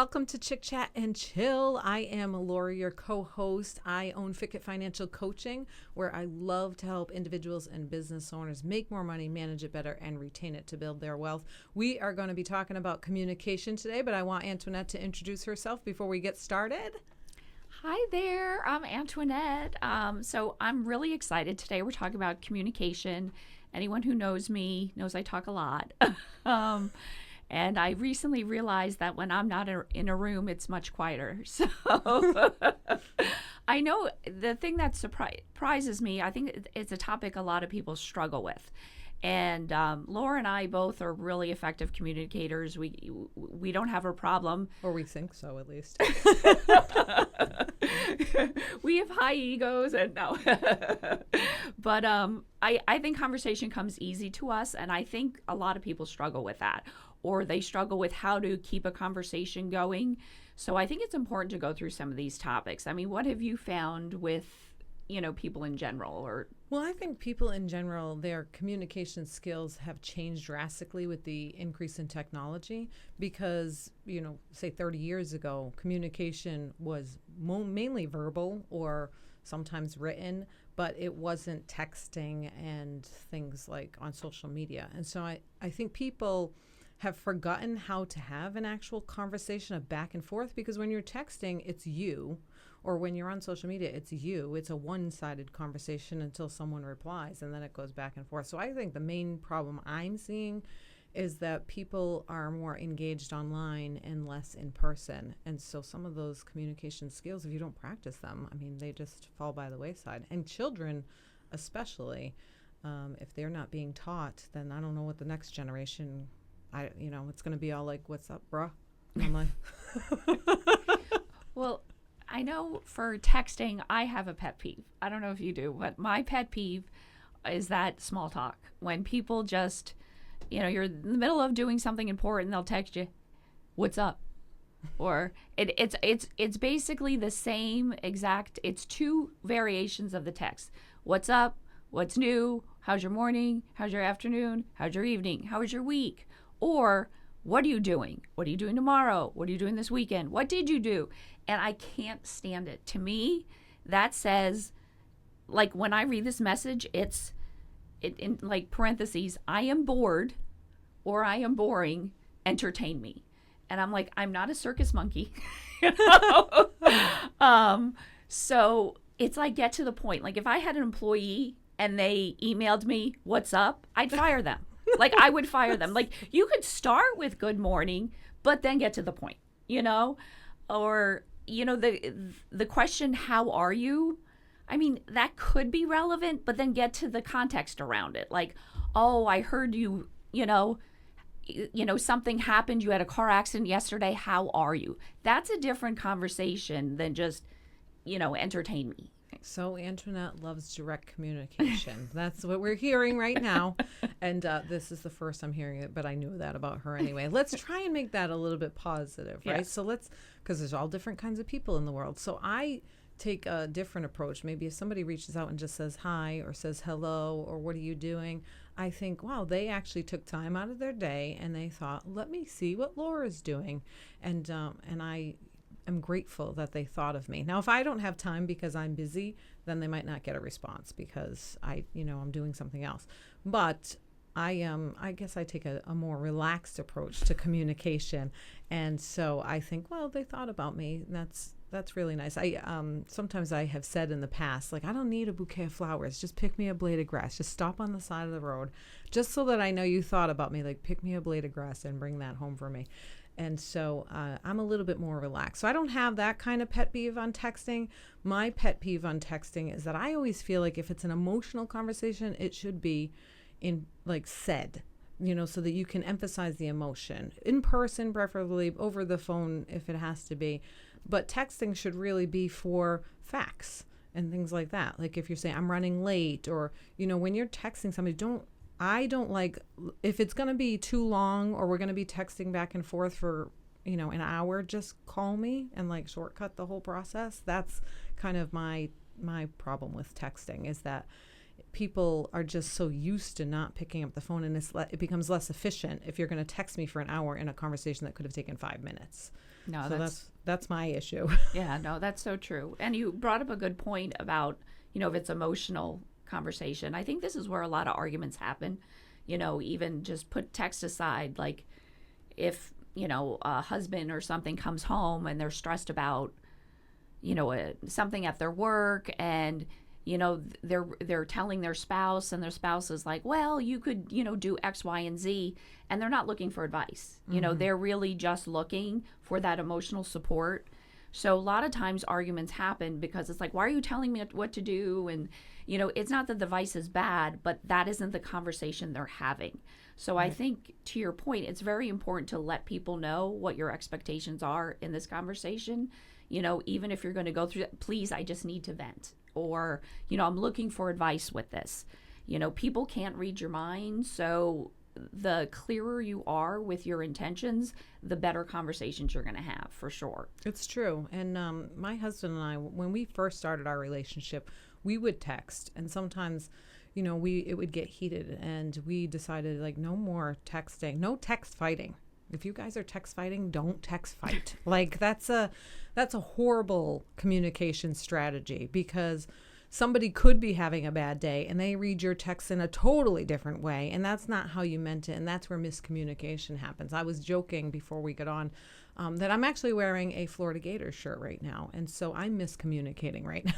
welcome to Chick Chat and Chill. I am Laura, your co-host. I own Fickett Financial Coaching, where I love to help individuals and business owners make more money, manage it better, and retain it to build their wealth. We are going to be talking about communication today, but I want Antoinette to introduce herself before we get started. Hi there, I'm Antoinette. So I'm really excited. Today we're talking about communication. Anyone who knows me knows I talk a lot. And I recently realized that when I'm not in a room, it's much quieter. So I know the thing that surprises me, I think it's a topic a lot of people struggle with. And Laura and I both are really effective communicators. We don't have a problem. Or we think so, at least. We have high egos and no. But I think conversation comes easy to us, and I think a lot of people struggle with that, or they struggle with how to keep a conversation going. So I think it's important to go through some of these topics. I mean, what have you found with, people in general? Well, I think people in general, their communication skills have changed drastically with the increase in technology because, say 30 years ago, communication was mainly verbal or sometimes written, but it wasn't texting and things like on social media. And so I think people have forgotten how to have an actual conversation of back and forth, because when you're texting, it's you. Or when you're on social media, it's you. It's a one-sided conversation until someone replies, and then it goes back and forth. So I think the main problem I'm seeing is that people are more engaged online and less in person. And so some of those communication skills, if you don't practice them, they just fall by the wayside. And children especially, if they're not being taught, then I don't know what the next generation, it's going to be all like, what's up, bruh? And I'm like... Well, I know for texting, I have a pet peeve. I don't know if you do, but my pet peeve is that small talk. When people just, you're in the middle of doing something important, they'll text you, "What's up?" Or it's basically the same exact. It's two variations of the text. What's up? What's new? How's your morning? How's your afternoon? How's your evening? How was your week? Or what are you doing? What are you doing tomorrow? What are you doing this weekend? What did you do? And I can't stand it. To me, that says, like, when I read this message, it's in like parentheses, I am bored or I am boring, entertain me. And I'm like, I'm not a circus monkey. So it's like, get to the point. Like, if I had an employee and they emailed me, "What's up?" I'd fire them. Like, I would fire them. Like, you could start with "good morning," but then get to the point, Or, the question, "How are you?" That could be relevant, but then get to the context around it. Like, "Oh, I heard you, something happened. You had a car accident yesterday. How are you?" That's a different conversation than just, entertain me. So Antoinette loves direct communication. That's what we're hearing right now. And this is the first I'm hearing it, but I knew that about her anyway. Let's try and make that a little bit positive, right? Yes. So because there's all different kinds of people in the world. So I take a different approach. Maybe if somebody reaches out and just says hi or says hello or what are you doing, I think, wow, they actually took time out of their day and they thought, let me see what Laura's doing. And I'm grateful that they thought of me. Now, if I don't have time because I'm busy, then they might not get a response because I'm doing something else. But I guess I take a more relaxed approach to communication. And so I think, well, they thought about me. That's really nice. Sometimes I have said in the past, like, I don't need a bouquet of flowers. Just pick me a blade of grass. Just stop on the side of the road just so that I know you thought about me. Like, pick me a blade of grass and bring that home for me. And so I'm a little bit more relaxed. So I don't have that kind of pet peeve on texting. My pet peeve on texting is that I always feel like if it's an emotional conversation, it should be said, so that you can emphasize the emotion in person, preferably over the phone if it has to be. But texting should really be for facts and things like that. Like if you're saying I'm running late, or, when you're texting somebody, I don't like, if it's going to be too long or we're going to be texting back and forth for, an hour, just call me and shortcut the whole process. That's kind of my problem with texting, is that people are just so used to not picking up the phone, and it becomes less efficient if you're going to text me for an hour in a conversation that could have taken 5 minutes. No, So that's my issue. yeah, no, that's so true. And you brought up a good point about, if it's emotional conversation. I think this is where a lot of arguments happen. Even just put text aside, like if, a husband or something comes home and they're stressed about, something at their work, and they're telling their spouse, and their spouse is like, well, you could, do X, Y, and Z, and they're not looking for advice. They're really just looking for that emotional support. So a lot of times arguments happen because it's like, why are you telling me what to do? And, it's not that the advice is bad, but that isn't the conversation they're having. So I think, to your point, it's very important to let people know what your expectations are in this conversation. Even if you're going to go through that, please, I just need to vent. Or, I'm looking for advice with this. People can't read your mind. So the clearer you are with your intentions, the better conversations you're going to have, for sure. It's true. And my husband and I, when we first started our relationship, we would text. And sometimes, it would get heated. And we decided, like, no more texting, no text fighting. If you guys are text fighting, don't text fight. Like, that's a horrible communication strategy, because somebody could be having a bad day and they read your text in a totally different way, and that's not how you meant it, and that's where miscommunication happens. I was joking before we got on that I'm actually wearing a Florida Gators shirt right now, and so I'm miscommunicating right now.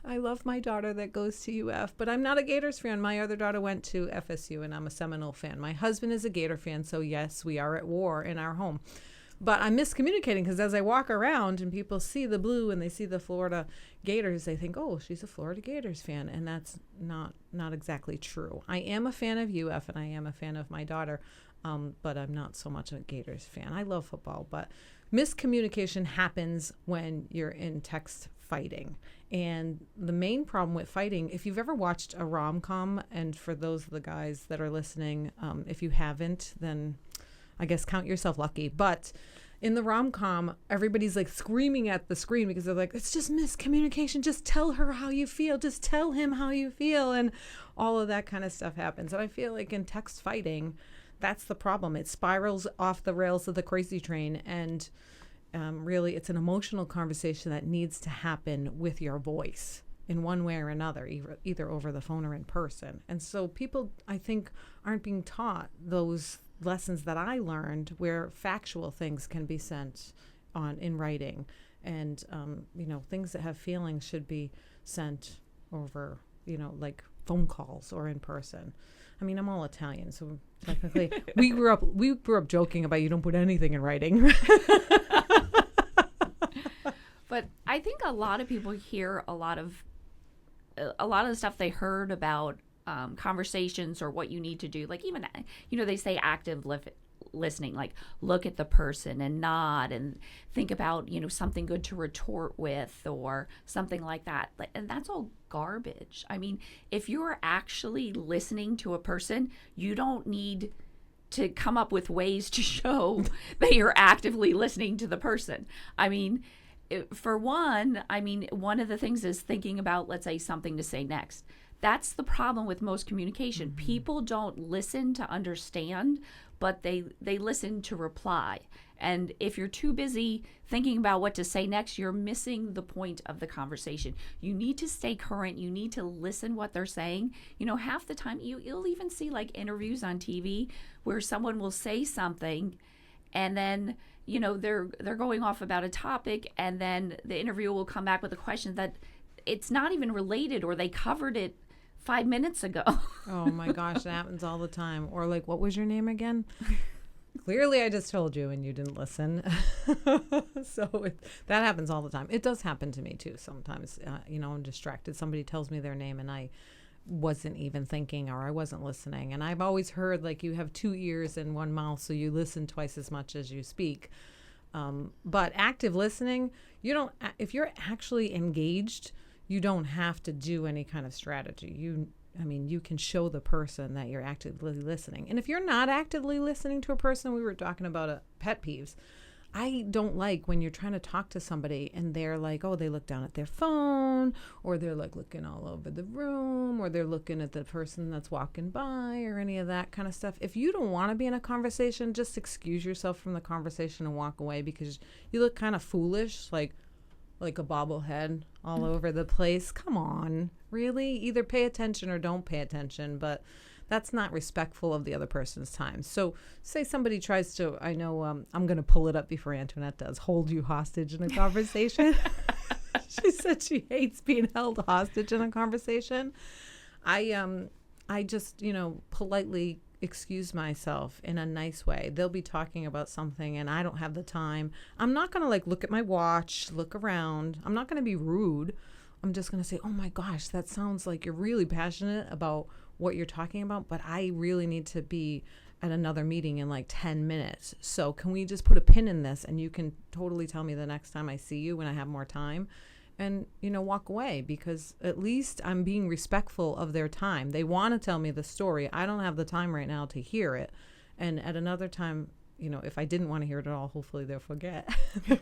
I love my daughter that goes to UF, but I'm not a Gators fan. My other daughter went to FSU, and I'm a Seminole fan. My husband is a Gator fan, so yes, we are at war in our home. But I'm miscommunicating because as I walk around and people see the blue and they see the Florida Gators, they think, oh, she's a Florida Gators fan. And that's not exactly true. I am a fan of UF, and I am a fan of my daughter, but I'm not so much a Gators fan. I love football, but miscommunication happens when you're in text fighting. And the main problem with fighting, if you've ever watched a rom-com, and for those of the guys that are listening, if you haven't, then I guess count yourself lucky. But in the rom-com, everybody's like screaming at the screen because they're like, it's just miscommunication. Just tell her how you feel. Just tell him how you feel. And all of that kind of stuff happens. And I feel like in text fighting, that's the problem. It spirals off the rails of the crazy train. And really, it's an emotional conversation that needs to happen with your voice in one way or another, either over the phone or in person. And so people, I think, aren't being taught those lessons that I learned, where factual things can be sent on in writing, and things that have feelings should be sent over, like phone calls or in person. I mean, I'm all Italian, so technically we grew up joking about you don't put anything in writing. But I think a lot of people hear a lot of the stuff they heard about conversations or what you need to do. Like, even, they say active listening, like look at the person and nod and think about, something good to retort with or something like that. And that's all garbage. I mean, if you're actually listening to a person, you don't need to come up with ways to show that you're actively listening to the person. I mean, for one, one of the things is thinking about, let's say, something to say next. That's the problem with most communication. Mm-hmm. People don't listen to understand, but they listen to reply. And if you're too busy thinking about what to say next, you're missing the point of the conversation. You need to stay current. You need to listen what they're saying. Half the time, you'll even see like interviews on TV where someone will say something, and then they're going off about a topic, and then the interviewer will come back with a question that it's not even related, or they covered it 5 minutes ago. Oh my gosh, that happens all the time. Or like, what was your name again? Clearly I just told you and you didn't listen. So that happens all the time. It does happen to me too sometimes. I'm distracted. Somebody tells me their name and I wasn't even thinking, or I wasn't listening. And I've always heard, like, you have 2 ears and 1 mouth, so you listen twice as much as you speak. But active listening, if you're actually engaged, you don't have to do any kind of strategy. You can show the person that you're actively listening. And if you're not actively listening to a person, we were talking about pet peeves. I don't like when you're trying to talk to somebody and they're like, oh, they look down at their phone, or they're like looking all over the room, or they're looking at the person that's walking by, or any of that kind of stuff. If you don't want to be in a conversation, just excuse yourself from the conversation and walk away, because you look kind of foolish, like a bobblehead all over the place. Come on, really? Either pay attention or don't pay attention, but that's not respectful of the other person's time. So say somebody tries to, I know, I'm going to pull it up before Antoinette does, hold you hostage in a conversation. She said she hates being held hostage in a conversation. I just, politely excuse myself in a nice way. They'll be talking about something and I don't have the time. I'm not going to look at my watch, look around. I'm not going to be rude. I'm just going to say, oh my gosh, that sounds like you're really passionate about what you're talking about, but I really need to be at another meeting in 10 minutes. So can we just put a pin in this, and you can totally tell me the next time I see you when I have more time, and walk away, because at least I'm being respectful of their time. They want to tell me the story. I don't have the time right now to hear it. And at another time, if I didn't want to hear it at all, hopefully they'll forget. They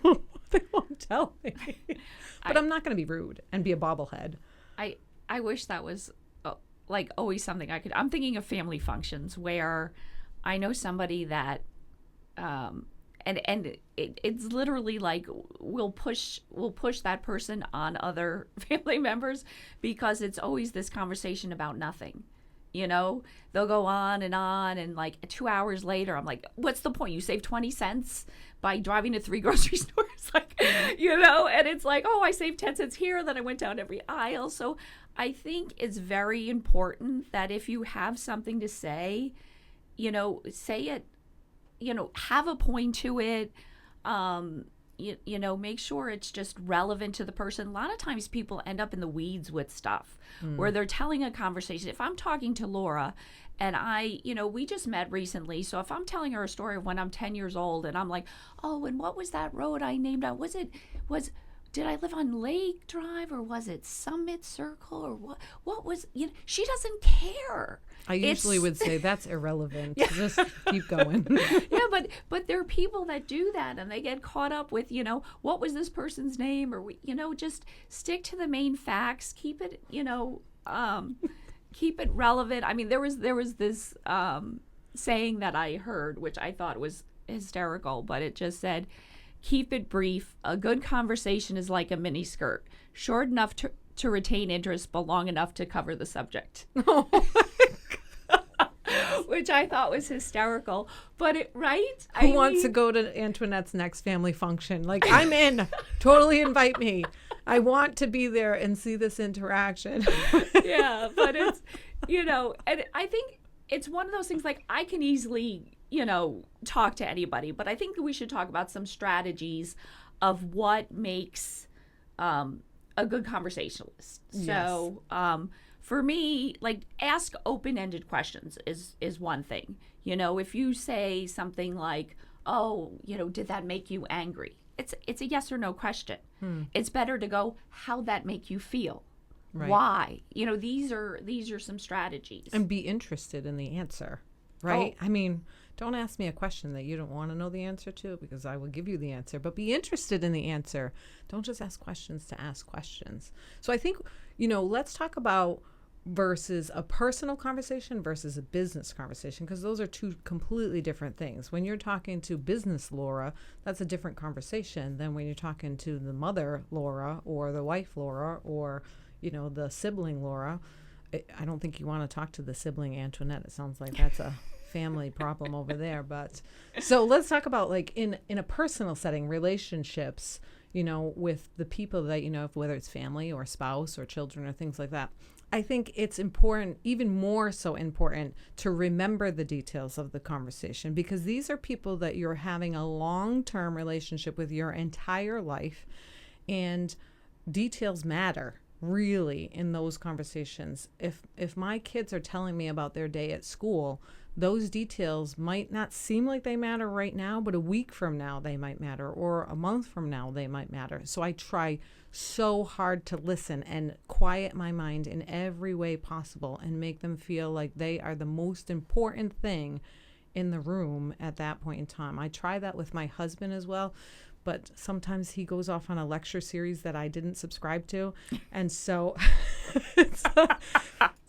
won't tell me. But I'm not going to be rude and be a bobblehead. I wish that was always something I could. I'm thinking of family functions where I know somebody that and it's literally we'll push that person on other family members, because it's always this conversation about nothing. They'll go on, and 2 hours later, I'm like, what's the point? You saved 20 cents by driving to 3 grocery stores, and it's like, oh, I saved 10 cents here, then I went down every aisle. So I think it's very important that if you have something to say, say it, have a point to it. Make sure it's just relevant to the person. A lot of times people end up in the weeds with stuff where they're telling a conversation. If I'm talking to Laura and we just met recently. So if I'm telling her a story of when I'm 10 years old and I'm like, oh, and what was that road I named out? Did I live on Lake Drive, or was it Summit Circle, or what was, she doesn't care. I usually would say that's irrelevant. Yeah. Just keep going. Yeah, but there are people that do that, and they get caught up with, what was this person's name, or just stick to the main facts. Keep it, keep it relevant. I mean, there was this saying that I heard, which I thought was hysterical, but it just said, keep it brief. A good conversation is like a mini skirt, short enough to retain interest, but long enough to cover the subject. Oh which I thought was hysterical. But right? Who wants to go to Antoinette's next family function? I'm in. Totally invite me. I want to be there and see this interaction. Yeah, but it's, and I think it's one of those things, I can easily, talk to anybody, but I think we should talk about some strategies of what makes a good conversationalist. Yes. So for me, ask open-ended questions is one thing. If you say something like, oh, did that make you angry? It's a yes or no question. It's better to go, how'd that make you feel? Right. Why? These are some strategies. And be interested in the answer, right? Oh. I mean, don't ask me a question that you don't want to know the answer to, because I will give you the answer, but be interested in the answer. Don't just ask questions to ask questions. So I think, let's talk about versus a personal conversation versus a business conversation, because those are two completely different things. When you're talking to business Laura, that's a different conversation than when you're talking to the mother Laura, or the wife Laura, or the sibling Laura. I don't think you want to talk to the sibling Antoinette. It sounds like that's a family problem over there. But so let's talk about in a personal setting, relationships, with the people that, whether it's family or spouse or children or things like that. I think it's important, even more so important, to remember the details of the conversation, because these are people that you're having a long-term relationship with your entire life, and details matter. Really, in those conversations, if my kids are telling me about their day at school, those details might not seem like they matter right now, but a week from now they might matter, or a month from now they might matter. So I try so hard to listen and quiet my mind in every way possible and make them feel like they are the most important thing in the room at that point in time. I try that with my husband as well, but sometimes he goes off on a lecture series that I didn't subscribe to. And so it's a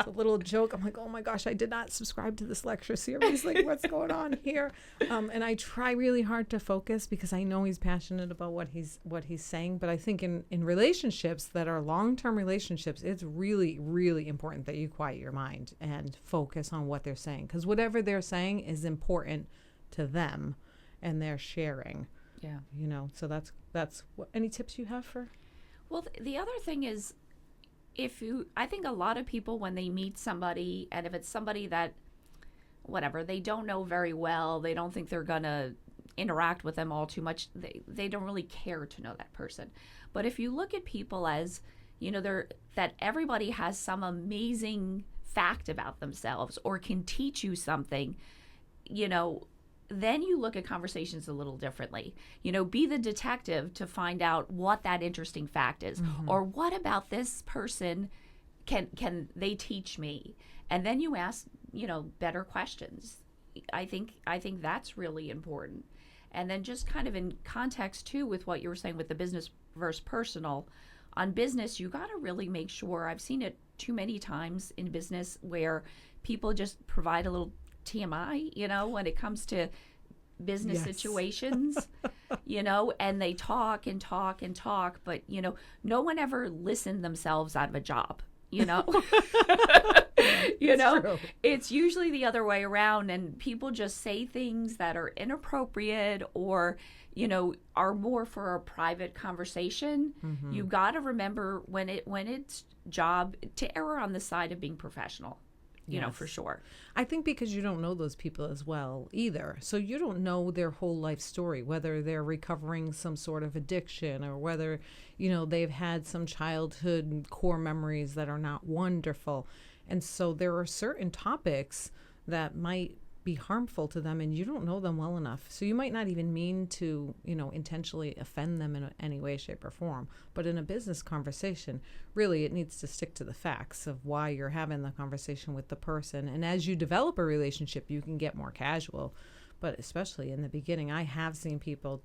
little joke. I'm like, oh my gosh, I did not subscribe to this lecture series. Like, what's going on here? And I try really hard to focus because I know he's passionate about what he's saying. But I think in relationships that are long-term relationships, it's really, really important that you quiet your mind and focus on what they're saying, because whatever they're saying is important to them and they're sharing. Yeah. So that's what, any tips you have for? Well, the other thing is, I think a lot of people, when they meet somebody, and if it's somebody that, whatever, they don't know very well, they don't think they're going to interact with them all too much, they don't really care to know that person. But if you look at people as, that everybody has some amazing fact about themselves or can teach you something, then you look at conversations a little differently. Be the detective to find out what that interesting fact is, or what about this person can they teach me? And then you ask, better questions. I think that's really important. And then just kind of in context too with what you were saying with the business versus personal. On business, you got to really make sure, I've seen it too many times in business where people just provide a little TMI, when it comes to business situations, and they talk and talk and talk, but, no one ever listened themselves out of a job, True. It's usually the other way around, and people just say things that are inappropriate or, are more for a private conversation. You got to remember when it's job to err on the side of being professional. For sure. I think because you don't know those people as well either. So you don't know their whole life story, whether they're recovering some sort of addiction or whether, they've had some childhood core memories that are not wonderful. And so there are certain topics that might be harmful to them and you don't know them well enough. So you might not even mean to, intentionally offend them in any way, shape, or form. But in a business conversation, really it needs to stick to the facts of why you're having the conversation with the person. And as you develop a relationship, you can get more casual. But especially in the beginning, I have seen people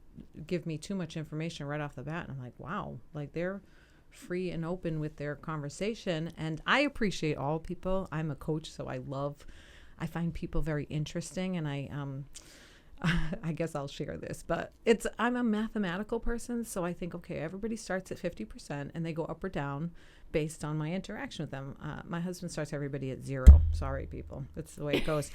give me too much information right off the bat. And I'm like, wow, like they're free and open with their conversation. And I appreciate all people. I'm a coach, so I find people very interesting, and I guess I'll share this, but I'm a mathematical person, so I think, okay, everybody starts at 50% and they go up or down based on my interaction with them. My husband starts everybody at 0. Sorry, people. That's the way it goes.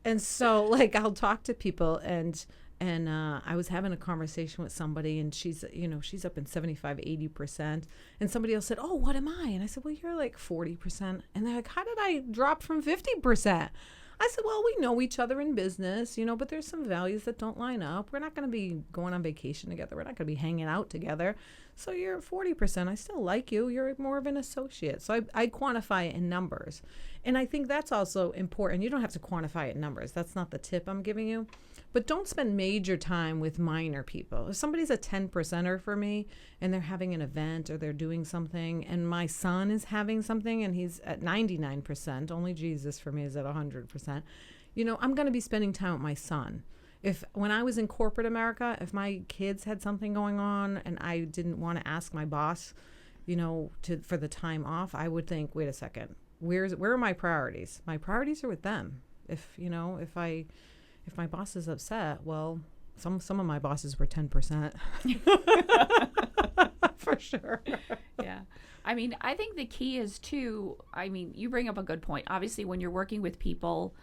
And so, I'll talk to people, and I was having a conversation with somebody, and she's up in 75, 80%. And somebody else said, oh, what am I? And I said, well, you're like 40%. And they're like, how did I drop from 50%? I said, well, we know each other in business, but there's some values that don't line up. We're not going to be going on vacation together. We're not going to be hanging out together. So you're 40%. I still like you. You're more of an associate. So I quantify it in numbers. And I think that's also important. You don't have to quantify it in numbers. That's not the tip I'm giving you. But don't spend major time with minor people. If somebody's a 10%er for me and they're having an event or they're doing something and my son is having something and he's at 99%, only Jesus for me is at 100%, I'm going to be spending time with my son. When I was in corporate America, if my kids had something going on and I didn't want to ask my boss, for the time off, I would think, wait a second, where are my priorities? My priorities are with them. If my boss is upset, well, some of my bosses were 10%. For sure. Yeah. I think the key is too, you bring up a good point. Obviously, when you're working with people,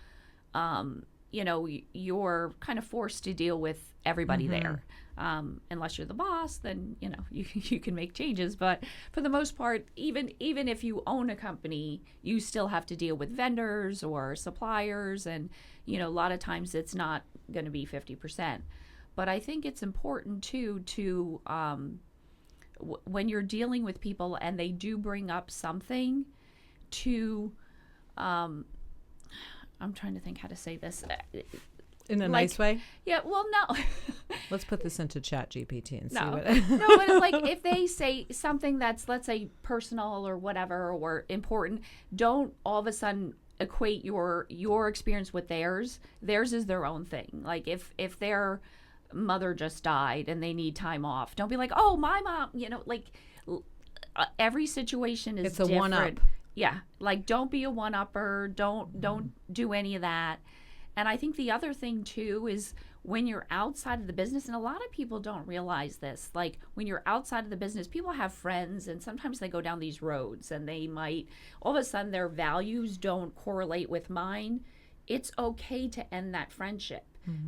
you're kind of forced to deal with everybody there. Unless you're the boss, then, you can make changes. But for the most part, even if you own a company, you still have to deal with vendors or suppliers. And, a lot of times it's not going to be 50%. But I think it's important, too, to when you're dealing with people and they do bring up something to I'm trying to think how to say this. In a nice way? Yeah, well, no. Let's put this into Chat GPT and see what... No, but if they say something that's, let's say, personal or whatever or important, don't all of a sudden equate your experience with theirs. Theirs is their own thing. Like if their mother just died and they need time off, don't be like, oh, my mom, like every situation is It's a different. one-up. Yeah, like don't be a one-upper. Don't do any of that. And I think the other thing too is when you're outside of the business, and a lot of people don't realize this, like when you're outside of the business, people have friends and sometimes they go down these roads and they might, all of a sudden their values don't correlate with mine. It's okay to end that friendship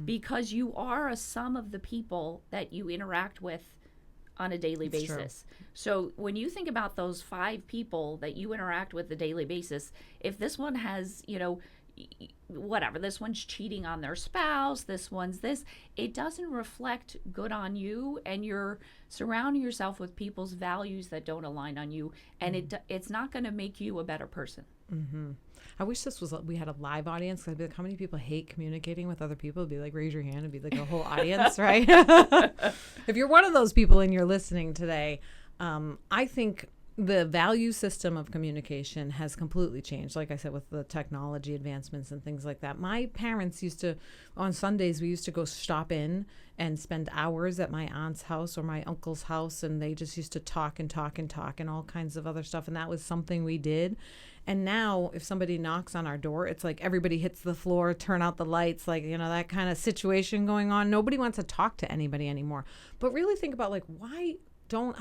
because you are a sum of the people that you interact with on a daily It's basis. So when you think about those 5 people that you interact with a daily basis, if this one has, whatever, this one's cheating on their spouse, this one's this, it doesn't reflect good on you, and you're surrounding yourself with people's values that don't align on you, and it's not going to make you a better person. I wish we had a live audience. I'd be like, how many people hate communicating with other people? It'd be like, raise your hand. It'd be like a whole audience, right? If you're one of those people and you're listening today, I think the value system of communication has completely changed. Like I said, with the technology advancements and things like that. My parents used to, on Sundays, we used to go stop in and spend hours at my aunt's house or my uncle's house. And they just used to talk and talk and talk and all kinds of other stuff. And that was something we did. And now if somebody knocks on our door, it's like everybody hits the floor, turn out the lights, like, that kind of situation going on. Nobody wants to talk to anybody anymore. But really think about like, why do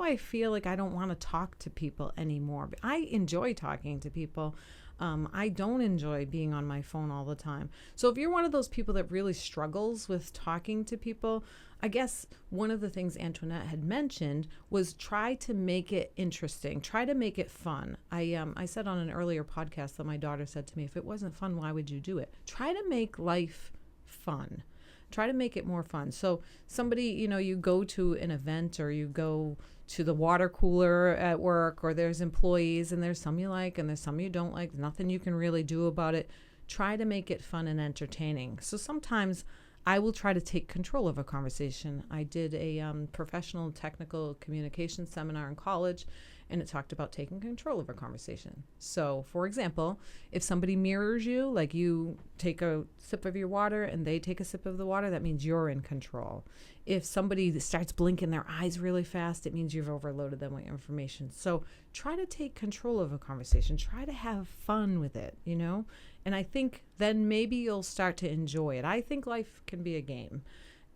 I feel like I don't want to talk to people anymore? I enjoy talking to people. I don't enjoy being on my phone all the time. So if you're one of those people that really struggles with talking to people, I guess one of the things Antoinette had mentioned was try to make it interesting. Try to make it fun. I said on an earlier podcast that my daughter said to me, if it wasn't fun, why would you do it? Try to make life fun. Try to make it more fun. So somebody, you go to an event or you go to the water cooler at work, or there's employees and there's some you like and there's some you don't like. Nothing you can really do about it. Try to make it fun and entertaining. So sometimes I will try to take control of a conversation. I did a professional technical communication seminar in college, and it talked about taking control of a conversation. So, for example, if somebody mirrors you, like you take a sip of your water and they take a sip of the water, that means you're in control. If somebody starts blinking their eyes really fast, it means you've overloaded them with information. So try to take control of a conversation. Try to have fun with it, And I think then maybe you'll start to enjoy it. I think life can be a game.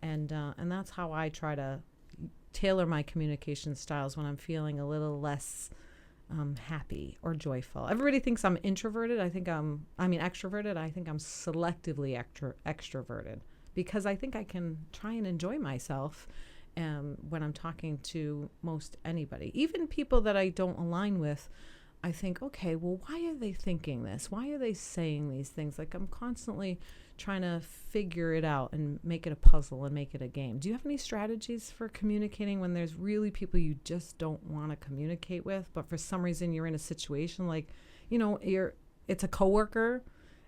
And that's how I try to tailor my communication styles when I'm feeling a little less happy or joyful. Everybody thinks I'm introverted. I mean extroverted. I think I'm selectively extroverted because I think I can try and enjoy myself when I'm talking to most anybody. Even people that I don't align with, I think, okay, well, why are they thinking this? Why are they saying these things? Like I'm constantly trying to figure it out and make it a puzzle and make it a game. Do you have any strategies for communicating when there's really people you just don't want to communicate with, but for some reason you're in a situation like, it's a coworker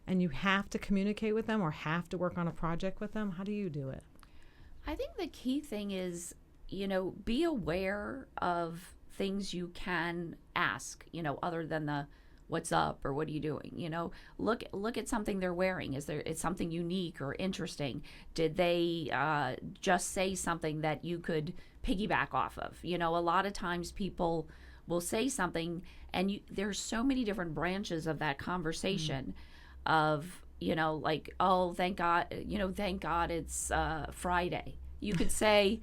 and you have to communicate with them or have to work on a project with them? How do you do it? I think the key thing is, be aware of things you can ask, other than the what's up or what are you doing? Look at something they're wearing. It's something unique or interesting? Did they just say something that you could piggyback off of? A lot of times people will say something and there's so many different branches of that conversation of, like, oh, thank God it's Friday. You could say,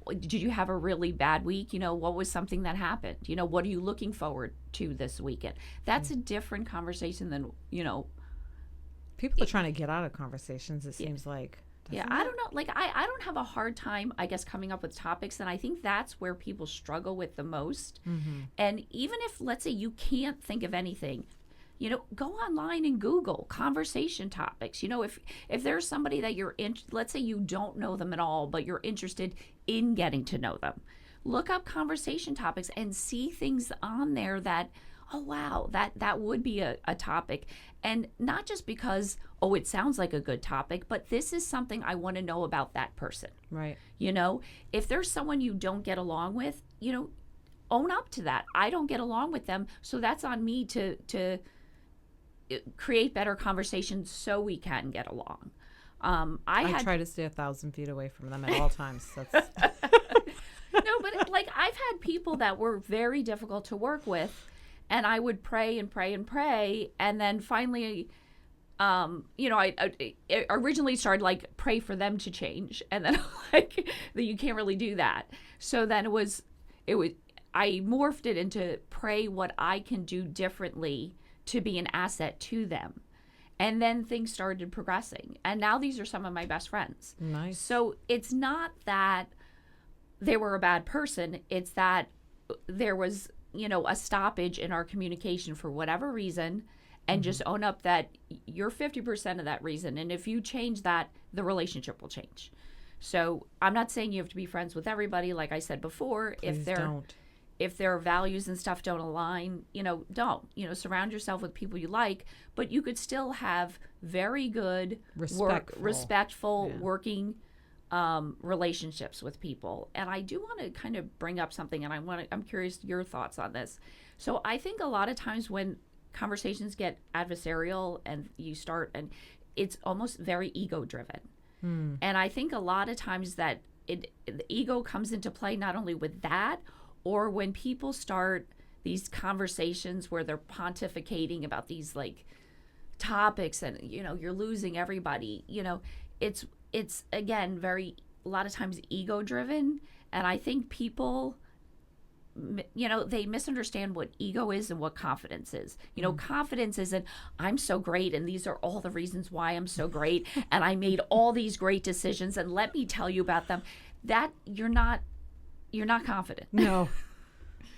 did you have a really bad week? What was something that happened? What are you looking forward to this weekend? That's a different conversation than, people are trying to get out of conversations, it seems like. Yeah, I don't know. Like, I don't have a hard time, I guess, coming up with topics. And I think that's where people struggle with the most. And even if, let's say, you can't think of anything, go online and Google conversation topics. If there's somebody that you're let's say you don't know them at all, but you're interested in getting to know them, look up conversation topics and see things on there that, oh, wow, that would be a topic. And not just because, oh, it sounds like a good topic, but this is something I want to know about that person. Right. If there's someone you don't get along with, own up to that. I don't get along with them, so that's on me to create better conversations so we can get along. I try to stay 1,000 feet away from them at all times. That's No, but like I've had people that were very difficult to work with, and I would pray and pray and pray, and then finally, I originally started like pray for them to change, and then like that you can't really do that. So then I morphed it into pray what I can do differently to be an asset to them. And then things started progressing. And now these are some of my best friends. nice. So it's not that they were a bad person. It's that there was, a stoppage in our communication for whatever reason, and just own up that you're 50% of that reason. And if you change that, the relationship will change. So I'm not saying you have to be friends with everybody. Like I said before, Please don't. if their values and stuff don't align, don't. Surround yourself with people you like, but you could still have very good, respectful Yeah. working relationships with people. And I do want to kind of bring up something, and I'm curious your thoughts on this. So I think a lot of times when conversations get adversarial and it's almost very ego driven. And I think a lot of times that the ego comes into play not only with that, or when people start these conversations where they're pontificating about these like topics, and you're losing everybody. It's again a lot of times ego driven, and I think people they misunderstand what ego is and what confidence is. Confidence isn't I'm so great and these are all the reasons why I'm so great and I made all these great decisions and let me tell you about them. That you're not confident. No,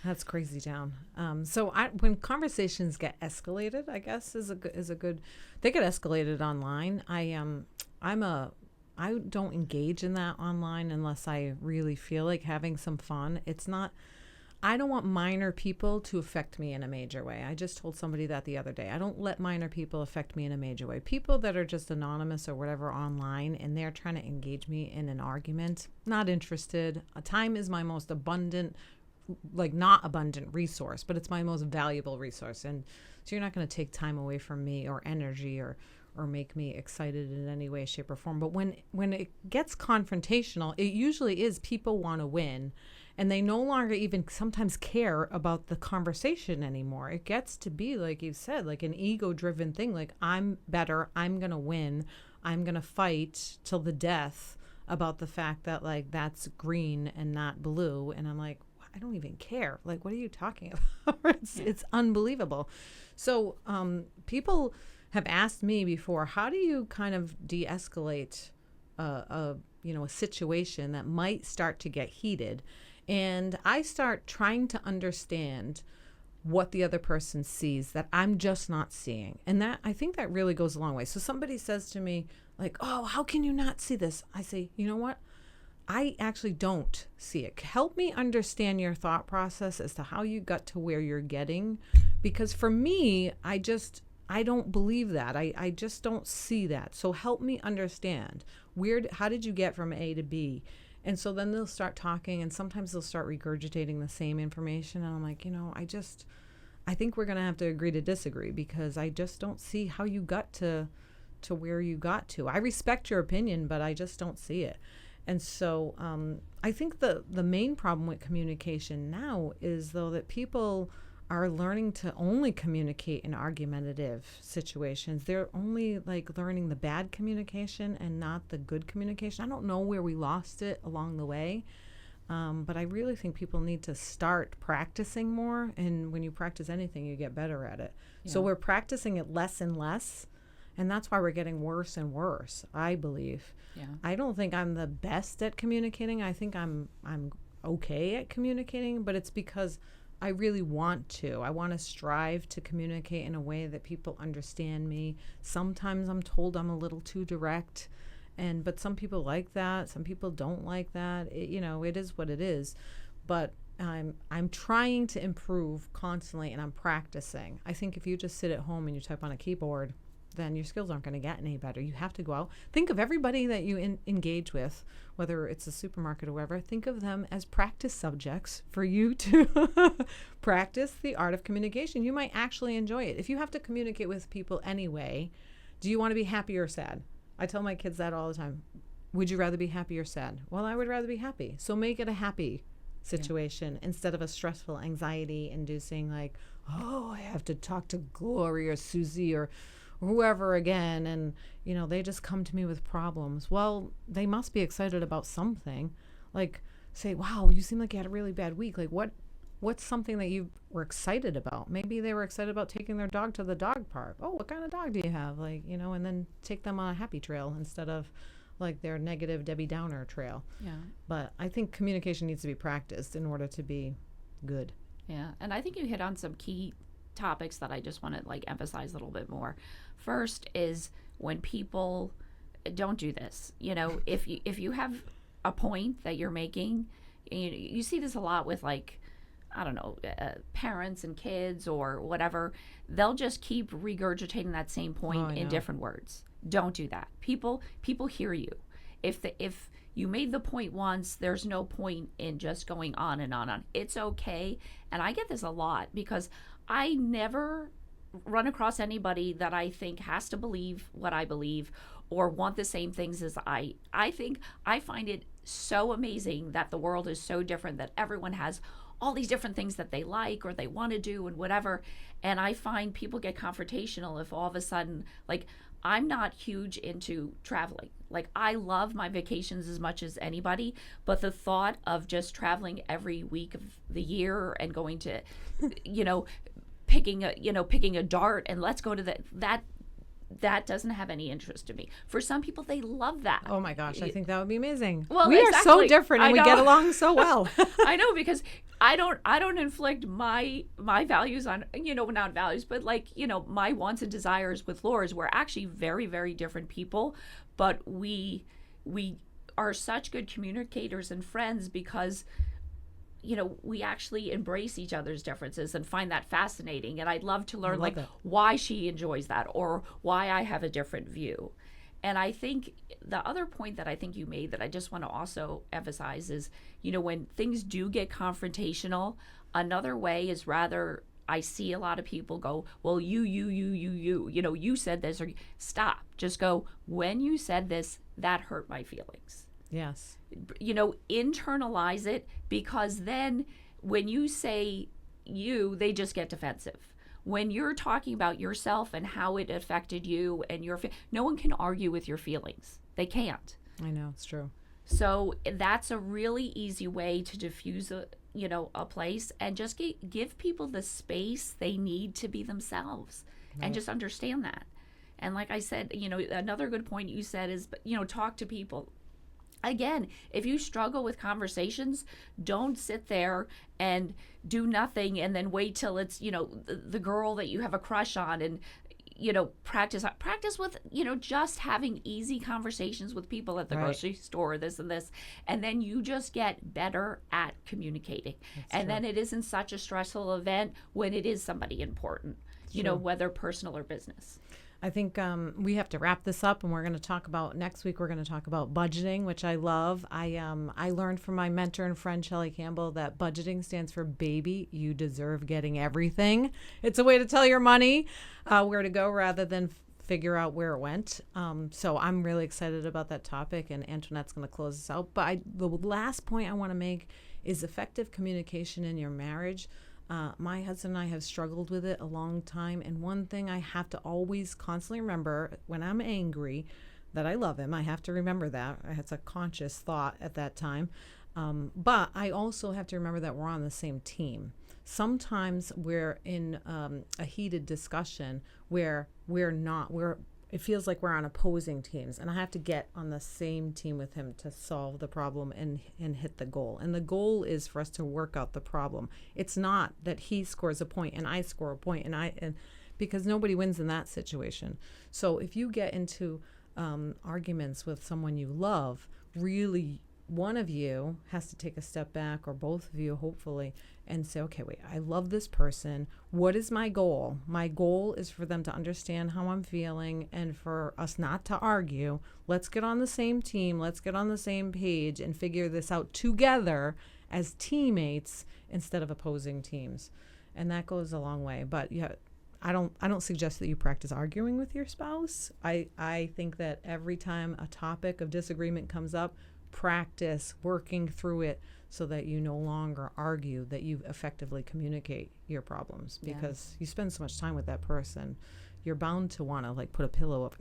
that's crazy town. So when conversations get escalated, I guess is a good. They get escalated online. I don't engage in that online unless I really feel like having some fun. I don't want minor people to affect me in a major way. I just told somebody that the other day. I don't let minor people affect me in a major way. People that are just anonymous or whatever online and they're trying to engage me in an argument, not interested. Time is my most abundant, like not abundant resource, but it's my most valuable resource. And so you're not going to take time away from me or energy or make me excited in any way, shape, or form. But when it gets confrontational, it usually is people want to win. And they no longer even sometimes care about the conversation anymore. It gets to be, like you said, like an ego-driven thing. Like, I'm better. I'm going to win. I'm going to fight till the death about the fact that, like, that's green and not blue. And I'm like, I don't even care. Like, what are you talking about? It's unbelievable. So people have asked me before, how do you kind of de-escalate a situation that might start to get heated? And I start trying to understand what the other person sees that I'm just not seeing. And that, I think that really goes a long way. So somebody says to me, like, oh, how can you not see this? I say, you know what? I actually don't see it. Help me understand your thought process as to how you got to where you're getting. Because for me, I don't believe that. I just don't see that. So help me understand. How did you get from A to B? And so then they'll start talking, and sometimes they'll start regurgitating the same information. And I'm like, I think we're going to have to agree to disagree, because I just don't see how you got to where you got to. I respect your opinion, but I just don't see it. And so I think the main problem with communication now is, though, that people are learning to only communicate in argumentative situations. They're only like learning the bad communication and not the good communication. I don't know where we lost it along the way, but I really think people need to start practicing more. And when you practice anything, you get better at it. Yeah. So we're practicing it less and less, and that's why we're getting worse and worse, I believe. Yeah. I don't think I'm the best at communicating. I think I'm okay at communicating, but it's because I really want to. I want to strive to communicate in a way that people understand me. Sometimes I'm told I'm a little too direct, but some people like that. Some people don't like that. It is what it is. But I'm trying to improve constantly, and I'm practicing. I think if you just sit at home and you type on a keyboard, then your skills aren't going to get any better. You have to go out. Think of everybody that you engage with, whether it's a supermarket or wherever. Think of them as practice subjects for you to practice the art of communication. You might actually enjoy it. If you have to communicate with people anyway, do you want to be happy or sad? I tell my kids that all the time. Would you rather be happy or sad? Well, I would rather be happy. So make it a happy situation instead of a stressful, anxiety-inducing, like, oh, I have to talk to Gloria or Susie or whoever again, and they just come to me with problems. Well, they must be excited about something. Like, say, wow, you seem like you had a really bad week. Like, what's something that you were excited about? Maybe they were excited about taking their dog to the dog park. Oh, what kind of dog do you have? Like, and then take them on a happy trail instead of like their negative Debbie Downer trail. Yeah. But I think communication needs to be practiced in order to be good. Yeah. And I think you hit on some key topics that I just want to emphasize a little bit more. First is when people don't do this, if you have a point that you're making, you see this a lot with I don't know, parents and kids or whatever, they'll just keep regurgitating that same point in different words. Don't do that. People hear you. If you made the point once, there's no point in just going on and on. It's okay. And I get this a lot because I never run across anybody that I think has to believe what I believe or want the same things as I find it so amazing that the world is so different, that everyone has all these different things that they like or they want to do and whatever. And I find people get confrontational if all of a sudden, I'm not huge into traveling. I love my vacations as much as anybody, but the thought of just traveling every week of the year and going to, picking a dart and let's go to that doesn't have any interest to me. For some people, they love that. Oh my gosh, I think that would be amazing. Well, we are so different and we get along so well. I know, because I don't inflict my values on, not values, but my wants and desires with Laura's. We're actually very, very different people, but we are such good communicators and friends because we actually embrace each other's differences and find that fascinating. And I'd love to learn why she enjoys that or why I have a different view. And I think the other point that I think you made that I just want to also emphasize is, when things do get confrontational, another way is rather, I see a lot of people go, well, you said this, or stop. Just go, when you said this, that hurt my feelings. Yes. Internalize it, because then when you say they just get defensive. When you're talking about yourself and how it affected you and no one can argue with your feelings. They can't. I know, it's true. So that's a really easy way to diffuse a place and just give people the space they need to be themselves, and just understand that. And like I said, another good point you said is, talk to people. Again, if you struggle with conversations, don't sit there and do nothing and then wait till it's, the girl that you have a crush on and, practice with, just having easy conversations with people at the grocery store, this and this. And then you just get better at communicating. That's then it isn't such a stressful event when it is somebody important, whether personal or business. I think we have to wrap this up, and we're going to talk about next week. We're going to talk about budgeting, which I love. I learned from my mentor and friend Shelley Campbell that budgeting stands for baby, you deserve getting everything. It's a way to tell your money where to go rather than figure out where it went. So I'm really excited about that topic, and Antoinette's going to close us out. But the last point I want to make is effective communication in your marriage. My husband and I have struggled with it a long time, and one thing I have to always constantly remember when I'm angry, that I love him. I have to remember that. It's a conscious thought at that time. But I also have to remember that we're on the same team. Sometimes we're in a heated discussion where it feels like we're on opposing teams, and I have to get on the same team with him to solve the problem and hit the goal. And the goal is for us to work out the problem. It's not that he scores a point and I score a point, and because nobody wins in that situation. So if you get into arguments with someone you love, really one of you has to take a step back, or both of you, hopefully, and say, okay, wait, I love this person. What is my goal? My goal is for them to understand how I'm feeling and for us not to argue. Let's get on the same team. Let's get on the same page and figure this out together as teammates instead of opposing teams. And that goes a long way. But yeah, I don't suggest that you practice arguing with your spouse. I think that every time a topic of disagreement comes up, practice working through it so that you no longer argue, that you effectively communicate your problems, because you spend so much time with that person, you're bound to want to like put a pillow up.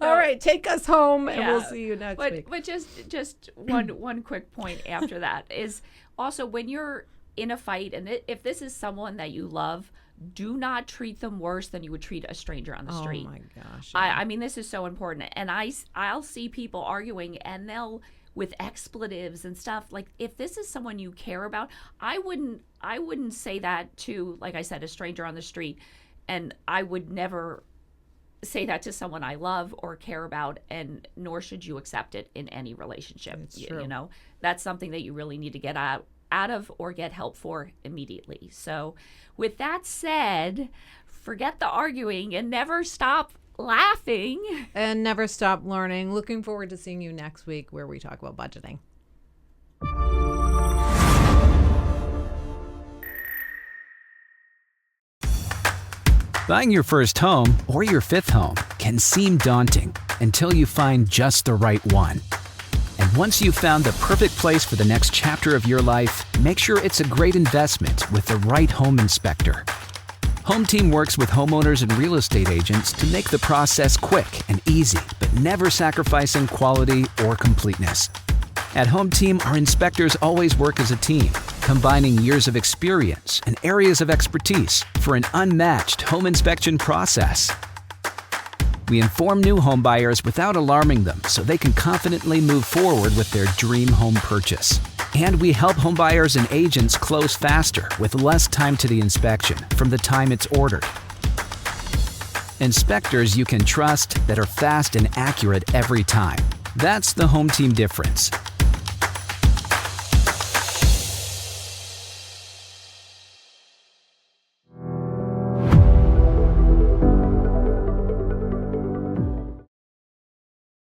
All right, take us home, and we'll see you next week. But just one quick point after that is also, when you're in a fight, and if this is someone that you love, do not treat them worse than you would treat a stranger on the street. Oh my gosh. Yeah. I mean, this is so important. And I'll see people arguing, and they'll, with expletives and stuff. Like, if this is someone you care about, I wouldn't say that to, like I said, a stranger on the street. And I would never say that to someone I love or care about, and nor should you accept it in any relationship. It's true. You know, that's something that you really need to get out of or get help for immediately. So with that said, forget the arguing and never stop laughing. And never stop learning. Looking forward to seeing you next week, where we talk about budgeting. Buying your first home, or your fifth home, can seem daunting until you find just the right one. And once you've found the perfect place for the next chapter of your life, make sure it's a great investment with the right home inspector. Home Team works with homeowners and real estate agents to make the process quick and easy, but never sacrificing quality or completeness. At Home Team, our inspectors always work as a team, combining years of experience and areas of expertise for an unmatched home inspection process. We inform new home buyers without alarming them, so they can confidently move forward with their dream home purchase. And we help home buyers and agents close faster with less time to the inspection from the time it's ordered. Inspectors you can trust that are fast and accurate every time. That's the Home Team difference.